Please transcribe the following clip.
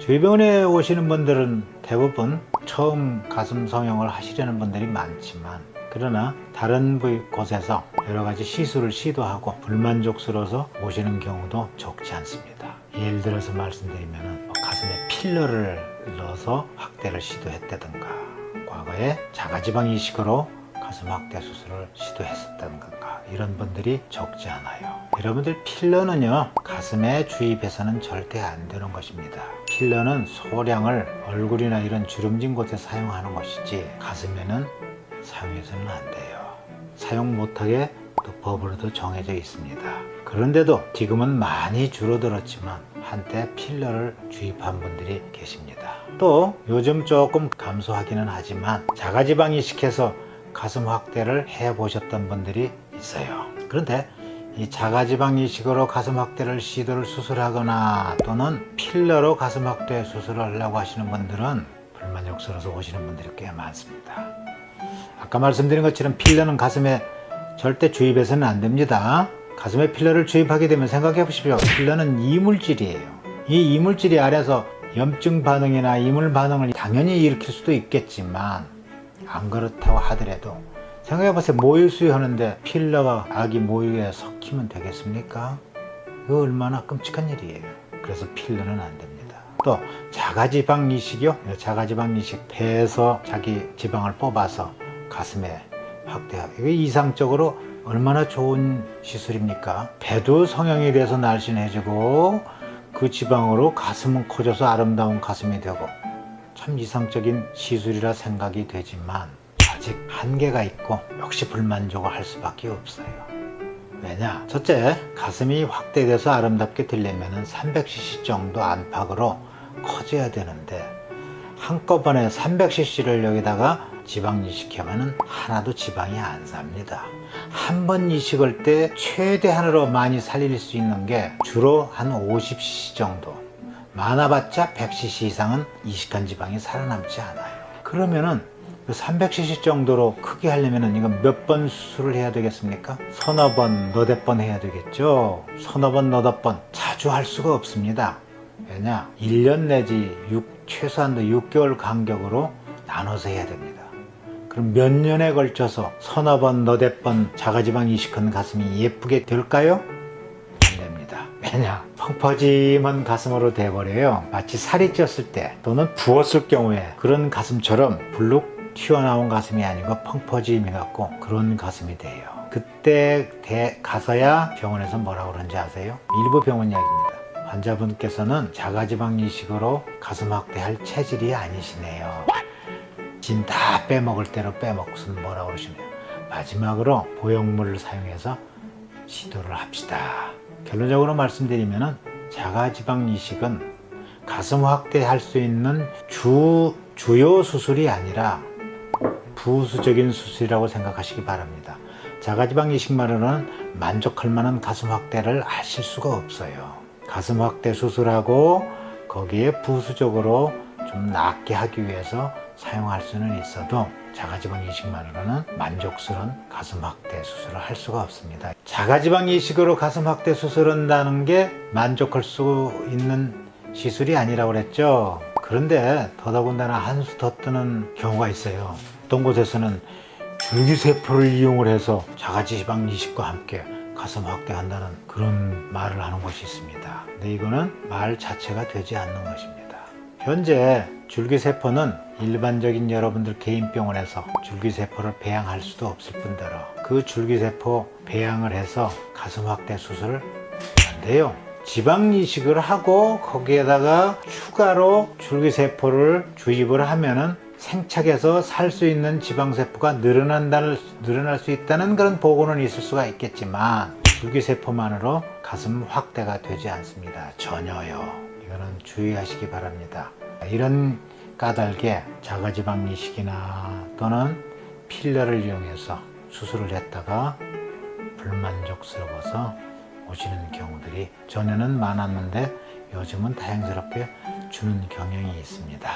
저희 병원에 오시는 분들은 대부분 처음 가슴 성형을 하시려는 분들이 많지만, 그러나 다른 부위 곳에서 여러 가지 시술을 시도하고 불만족스러워서 오시는 경우도 적지 않습니다. 예를 들어서 말씀드리면 가슴에 필러를 넣어서 확대를 시도했다든가, 과거에 자가지방 이식으로 가슴 확대 수술을 시도했었다든가, 이런 분들이 적지 않아요. 여러분들, 필러는요, 가슴에 주입해서는 절대 안 되는 것입니다. 필러는 소량을 얼굴이나 이런 주름진 곳에 사용하는 것이지 가슴에는 사용해서는 안 돼요. 사용 못하게 또 법으로도 정해져 있습니다. 그런데도 지금은 많이 줄어들었지만 한때 필러를 주입한 분들이 계십니다. 또 요즘 조금 감소하기는 하지만 자가지방 이식해서 가슴 확대를 해보셨던 분들이 있어요. 그런데 이 자가지방 이식으로 가슴 확대를 시도를 수술하거나 또는 필러로 가슴 확대 수술을 하려고 하시는 분들은 불만족스러워서 오시는 분들이 꽤 많습니다. 아까 말씀드린 것처럼 필러는 가슴에 절대 주입해서는 안 됩니다. 가슴에 필러를 주입하게 되면 생각해 보십시오. 필러는 이물질이에요. 이 이물질이 안에서 염증 반응이나 이물 반응을 당연히 일으킬 수도 있겠지만, 안 그렇다고 하더라도 생각해 보세요. 모유수유 하는데 필러가 아기 모유에 섞이면 되겠습니까? 이거 얼마나 끔찍한 일이에요. 그래서 필러는 안 됩니다. 또 자가지방 이식이요. 자가지방 이식, 배에서 자기 지방을 뽑아서 가슴에 확대하고, 이게 이상적으로 얼마나 좋은 시술입니까? 배도 성형이 돼서 날씬해지고 그 지방으로 가슴은 커져서 아름다운 가슴이 되고, 참 이상적인 시술이라 생각이 되지만 아직 한계가 있고 역시 불만족을 할 수밖에 없어요. 왜냐? 첫째, 가슴이 확대돼서 아름답게 되려면 300cc 정도 안팎으로 커져야 되는데, 한꺼번에 300cc를 여기다가 지방 이식하면 하나도 지방이 안 삽니다. 한 번 이식할 때 최대한으로 많이 살릴 수 있는 게 주로 한 50cc 정도, 많아봤자 100cc 이상은 이식한 지방이 살아남지 않아요. 그러면은 300cc 정도로 크게 하려면 이건 몇 번 수술을 해야 되겠습니까? 서너 번, 너댓 번 해야 되겠죠. 서너 번, 너댓 번 자주 할 수가 없습니다. 왜냐? 1년 내지 최소한도 6개월 간격으로 나눠서 해야 됩니다. 그럼 몇 년에 걸쳐서 서너 번, 너댓 번 자가지방 이식한 가슴이 예쁘게 될까요? 안 됩니다. 왜냐? 펑퍼짐한 가슴으로 돼버려요. 마치 살이 쪘을 때 또는 부었을 경우에 그런 가슴처럼 불룩 튀어나온 가슴이 아니고 펑퍼짐해 갖고 그런 가슴이 돼요. 그때 가서야 병원에서 뭐라고 그러는지 아세요? 일부 병원 이야기입니다. 환자분께서는 자가지방 이식으로 가슴 확대할 체질이 아니시네요. 진 다 빼먹을 대로 빼먹고서 뭐라고 그러시네요. 마지막으로 보형물을 사용해서 시도를 합시다. 결론적으로 말씀드리면 자가지방 이식은 가슴 확대할 수 있는 주요 수술이 아니라 부수적인 수술이라고 생각하시기 바랍니다. 자가지방 이식만으로는 만족할 만한 가슴 확대를 하실 수가 없어요. 가슴 확대 수술하고 거기에 부수적으로 좀 낫게 하기 위해서 사용할 수는 있어도 자가지방 이식만으로는 만족스러운 가슴 확대 수술을 할 수가 없습니다. 자가지방 이식으로 가슴 확대 수술을 한다는 게 만족할 수 있는 시술이 아니라고 그랬죠. 그런데 더더군다나 한 수 더 뜨는 경우가 있어요. 어떤 곳에서는 줄기세포를 이용을 해서 자가지방 이식과 함께 가슴 확대한다는 그런 말을 하는 곳이 있습니다. 근데 이거는 말 자체가 되지 않는 것입니다. 현재 줄기세포는 일반적인 여러분들 개인 병원에서 줄기세포를 배양할 수도 없을 뿐더러 그 줄기세포 배양을 해서 가슴 확대 수술을 안 돼요. 지방 이식을 하고 거기에다가 추가로 줄기세포를 주입을 하면은 생착해서 살 수 있는 지방세포가 늘어날 수 있다는 그런 보고는 있을 수가 있겠지만 줄기세포만으로 가슴 확대가 되지 않습니다. 전혀요. 이거는 주의하시기 바랍니다. 이런 까닭에 자가지방 이식이나 또는 필러를 이용해서 수술을 했다가 불만족스러워서 오시는 경우들이 전에는 많았는데 요즘은 다행스럽게 주는 경향이 있습니다.